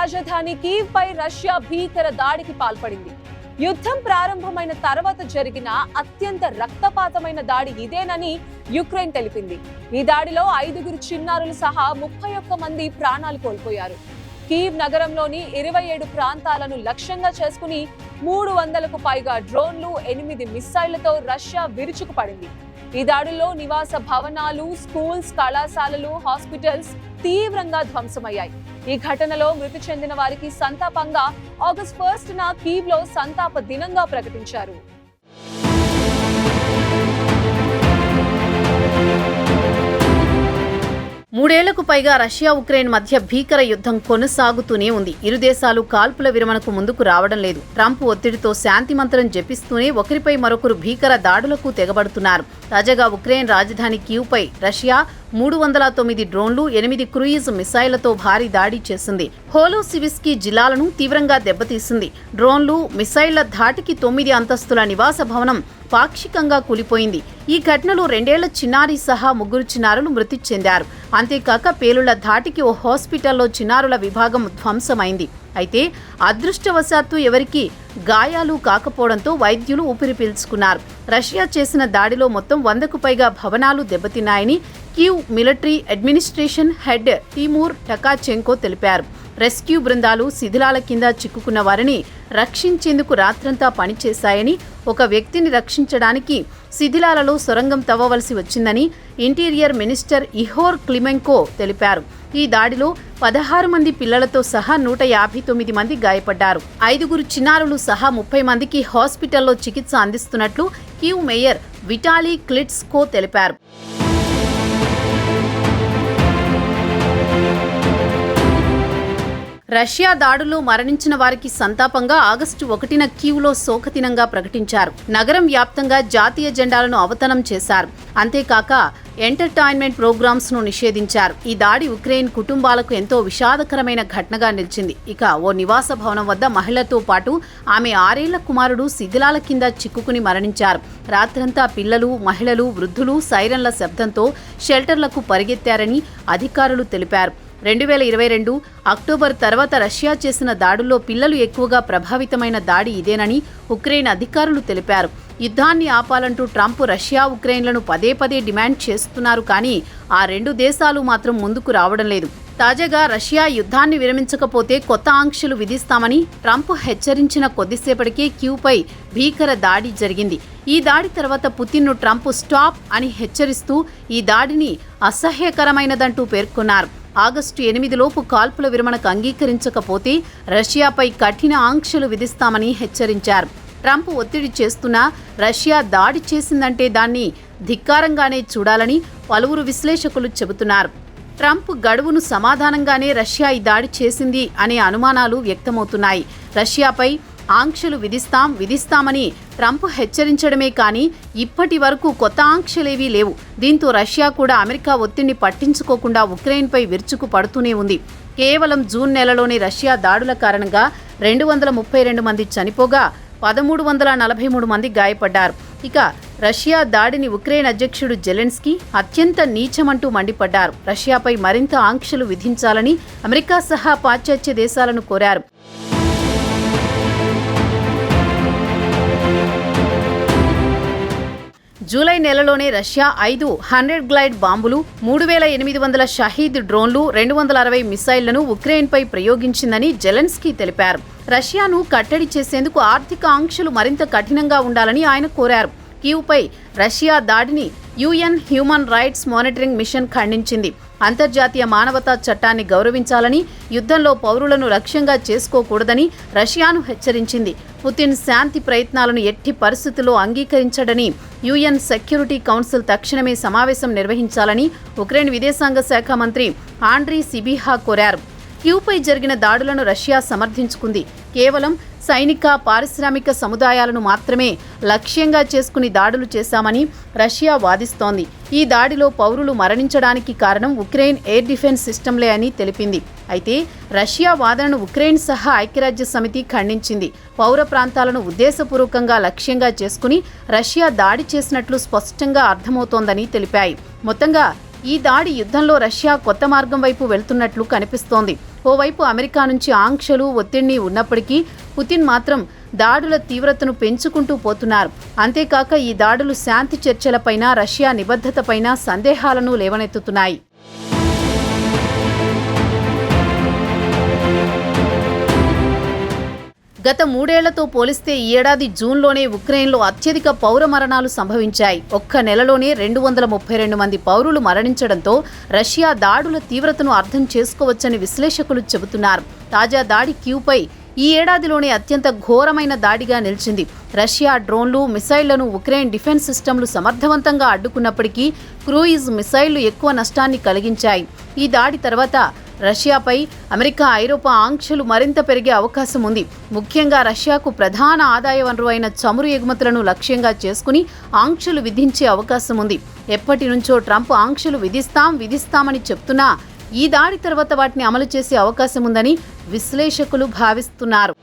రాజధాని కీవ్ పై రష్యా భీకర దాడికి పాల్పడింది. యుద్ధం ప్రారంభమైన తర్వాత జరిగిన అత్యంత రక్తపాతమైన దాడి ఇదేనని యుక్రెయిన్ తెలిపింది. ఈ దాడిలో 5 చిన్నారులు సహా 31 మంది ప్రాణాలు కోల్పోయారు. కీవ్ నగరంలోని 27 ప్రాంతాలను లక్ష్యంగా చేసుకుని 300కు పైగా డ్రోన్లు, 8 మిస్సైళ్లతో రష్యా విరుచుకుపడింది. ఈ దాడుల్లో నివాస భవనాలు, స్కూల్స్, కళాశాలలు, హాస్పిటల్స్ తీవ్రంగా ధ్వంసమయ్యాయి. ఈ ఘటనలో మృతి చెందిన వారికి సంతాపంగా ఆగస్టు 1న కీవ్ లో సంతాప దినంగా ప్రకటించారు. మూడేళ్లకు పైగా రష్యా ఉక్రెయిన్ మధ్య భీకర యుద్ధం కొనసాగుతూనే ఉంది. ఇరు దేశాలు కాల్పుల విరమణకు ముందుకు రావడం లేదు. ట్రంప్ ఒత్తిడితో శాంతి మంత్రం జపిస్తూనే ఒకరిపై మరొకరు భీకర దాడులకు తెగబడుతున్నారు. తాజాగా ఉక్రెయిన్ రాజధాని కీవ్ పై రష్యా 309 డ్రోన్లు, 8 క్రూయిజ్ మిసైళ్లతో భారీ దాడి చేసింది. హోలోసివిస్కీ జిల్లాలను తీవ్రంగా దెబ్బతీసింది. డ్రోన్లు, మిసైళ్ల ధాటికి 9 అంతస్తుల నివాస భవనం పాక్షికంగా కూలిపోయింది. ఈ ఘటనలో 2 ఏళ్ల చిన్నారి సహా 3 చిన్నారులు మృతి చెందారు. అంతేకాక పేలుళ్ల ధాటికి ఓ హాస్పిటల్లో చిన్నారుల విభాగం ధ్వంసమైంది. అయితే అదృష్టవశాత్తు ఎవరికీ గాయాలు కాకపోవడంతో వైద్యులు ఊపిరి పీల్చుకున్నారు. రష్యా చేసిన దాడిలో మొత్తం 100కు పైగా భవనాలు దెబ్బతిన్నాయని కీవ్ మిలిటరీ అడ్మినిస్ట్రేషన్ హెడ్ టిమూర్ టకాచెంకో తెలిపారు. రెస్క్యూ బృందాలు శిథిలాల కింద చిక్కుకున్న వారిని రక్షించేందుకు రాత్రంతా పనిచేశాయని, ఒక వ్యక్తిని రక్షించడానికి శిథిలాలలో సొరంగం తవ్వవలసి వచ్చిందని ఇంటీరియర్ మినిస్టర్ ఇహోర్ క్లిమెంకో తెలిపారు. ఈ దాడిలో 16 మంది పిల్లలతో సహా 159 మంది గాయపడ్డారు. 5 చిన్నారులు సహా 30 మందికి హాస్పిటల్లో చికిత్స అందిస్తున్నట్లు కీవ్ మేయర్ విటాలీ క్లిట్స్కో తెలిపారు. రష్యా దాడుల్లో మరణించిన వారికి సంతాపంగా ఆగస్టు 1న కీవ్లో శోకదినంగా ప్రకటించారు. నగరం వ్యాప్తంగా జాతీయ జెండాలను అవతనం చేశారు. అంతేకాక ఎంటర్టైన్మెంట్ ప్రోగ్రామ్స్ ను నిషేధించారు. ఈ దాడి ఉక్రెయిన్ కుటుంబాలకు ఎంతో విషాదకరమైన ఘటనగా నిలిచింది. ఇక ఓ నివాస భవనం వద్ద మహిళతో పాటు ఆమె 6 ఏళ్ల కుమారుడు శిథిలాల కింద చిక్కుకుని మరణించారు. రాత్రంతా పిల్లలు, మహిళలు, వృద్ధులు సైరన్ల శబ్దంతో షెల్టర్లకు పరిగెత్తారని అధికారులు తెలిపారు. 2022 అక్టోబర్ తర్వాత రష్యా చేసిన దాడుల్లో పిల్లలు ఎక్కువగా ప్రభావితమైన దాడి ఇదేనని ఉక్రెయిన్ అధికారులు తెలిపారు. యుద్ధాన్ని ఆపాలంటూ ట్రంప్ రష్యా, ఉక్రెయిన్లను పదే డిమాండ్ చేస్తున్నారు. కానీ ఆ 2 దేశాలు మాత్రం ముందుకు రావడం లేదు. తాజాగా రష్యా యుద్ధాన్ని విరమించకపోతే కొత్త ఆంక్షలు విధిస్తామని ట్రంప్ హెచ్చరించిన కొద్దిసేపటికే కీవ్పై భీకర దాడి జరిగింది. ఈ దాడి తర్వాత పుతిన్ను ట్రంప్ స్టాప్ అని హెచ్చరిస్తూ ఈ దాడిని అసహ్యకరమైనదంటూ పేర్కొన్నారు. ఆగస్టు 8లోపు కాల్పుల విరమణకు అంగీకరించకపోతే రష్యాపై కఠిన ఆంక్షలు విధిస్తామని హెచ్చరించారు. ట్రంప్ ఒత్తిడి చేస్తున్నా రష్యా దాడి చేసిందంటే దాన్ని ధిక్కారంగానే చూడాలని పలువురు విశ్లేషకులు చెబుతున్నారు. ట్రంప్ గడువును సమాధానంగానే రష్యా ఈ దాడి చేసింది అనే అనుమానాలు వ్యక్తమవుతున్నాయి. రష్యాపై ఆంక్షలు విధిస్తామని ట్రంప్ హెచ్చరించడమే కానీ ఇప్పటి వరకు కొత్త ఆంక్షలేవీ లేవు. దీంతో రష్యా కూడా అమెరికా ఒత్తిడిని పట్టించుకోకుండా ఉక్రెయిన్పై విరుచుకు పడుతూనే ఉంది. కేవలం జూన్ నెలలోనే రష్యా దాడుల కారణంగా 232 మంది చనిపోగా 1343 మంది గాయపడ్డారు. ఇక రష్యా దాడిని ఉక్రెయిన్ అధ్యక్షుడు జెలెన్స్కీ అత్యంత నీచమంటూ మండిపడ్డారు. రష్యాపై మరింత ఆంక్షలు విధించాలని అమెరికా సహా పాశ్చాత్య దేశాలను కోరారు. జూలై నెలలోనే రష్యా 5 100 గ్లైడ్ బాంబులు, 3800 షహీద్ డ్రోన్లు, 260 మిసైళ్లను ఉక్రెయిన్పై ప్రయోగించిందని జెలెన్స్కీ తెలిపారు. రష్యాను కట్టడి చేసేందుకు ఆర్థిక ఆంక్షలు మరింత కఠినంగా ఉండాలని ఆయన కోరారు. కీవ్పై రష్యా దాడిని UN human rights monitoring mission ఖండించింది. అంతర్జాతీయ మానవతా చట్టాన్ని గౌరవించాలని, యుద్ధంలో పౌరులను లక్ష్యంగా చేసుకోకూడదని రష్యాను హెచ్చరించింది. పుతిన్ శాంతి ప్రయత్నాలను ఎట్టి పరిస్థితుల్లో అంగీకరించడని యుఎన్ సెక్యూరిటీ కౌన్సిల్ తక్షణమే సమావేశం నిర్వహించాలని ఉక్రెయిన్ విదేశాంగ శాఖ మంత్రి ఆండ్రీ సిబిహా కోరారు. కీవ్పై జరిగిన దాడులను రష్యా సమర్థించుకుంది. కేవలం సైనిక, పారిశ్రామిక సముదాయాలను మాత్రమే లక్ష్యంగా చేసుకుని దాడులు చేశామని రష్యా వాదిస్తోంది. ఈ దాడిలో పౌరులు మరణించడానికి కారణం ఉక్రెయిన్ ఎయిర్ డిఫెన్స్ సిస్టంలే అని తెలిపింది. అయితే రష్యా వాదనను ఉక్రెయిన్ సహా ఐక్యరాజ్య సమితి ఖండించింది. పౌర ప్రాంతాలను ఉద్దేశపూర్వకంగా లక్ష్యంగా చేసుకుని రష్యా దాడి చేసినట్లు స్పష్టంగా అర్థమవుతోందని తెలిపాయి. మొత్తంగా ఈ దాడి యుద్ధంలో రష్యా కొత్త మార్గం వైపు వెళ్తున్నట్లు కనిపిస్తోంది. ఓవైపు అమెరికా నుంచి ఆంక్షలు ఒత్తిడిని ఉన్నప్పటికీ పుతిన్ మాత్రం దాడుల తీవ్రతను పెంచుకుంటూ పోతున్నారు. అంతేకాక ఈ దాడులు శాంతి చర్చలపైన, రష్యా నిబద్ధతపైన సందేహాలను లేవనెత్తుతున్నాయి. గత 3 ఏళ్లతో పోలిస్తే ఈ ఏడాది జూన్లోనే ఉక్రెయిన్లో అత్యధిక పౌర మరణాలు సంభవించాయి. ఒక్క నెలలోనే 232 మంది పౌరులు మరణించడంతో రష్యా దాడుల తీవ్రతను అర్థం చేసుకోవచ్చని విశ్లేషకులు చెబుతున్నారు. తాజా దాడి కీవ్పై ఈ ఏడాదిలోనే అత్యంత ఘోరమైన దాడిగా నిలిచింది. రష్యా డ్రోన్లు, మిసైళ్లను ఉక్రెయిన్ డిఫెన్స్ సిస్టమ్లు సమర్థవంతంగా అడ్డుకున్నప్పటికీ క్రూయిజ్ మిసైళ్లు ఎక్కువ నష్టాన్ని కలిగించాయి. ఈ దాడి తర్వాత రష్యాపై అమెరికా, ఐరోపా ఆంక్షలు మరింత పెరిగే అవకాశం ఉంది. ముఖ్యంగా రష్యాకు ప్రధాన ఆదాయ వనరు అయిన చమురు ఎగుమతులను లక్ష్యంగా చేసుకుని ఆంక్షలు విధించే అవకాశం ఉంది. ఎప్పటి నుంచో ట్రంప్ ఆంక్షలు విధిస్తామని చెప్తున్నా ఈ దాడి తర్వాత వాటిని అమలు చేసే అవకాశం ఉందని విశ్లేషకులు భావిస్తున్నారు.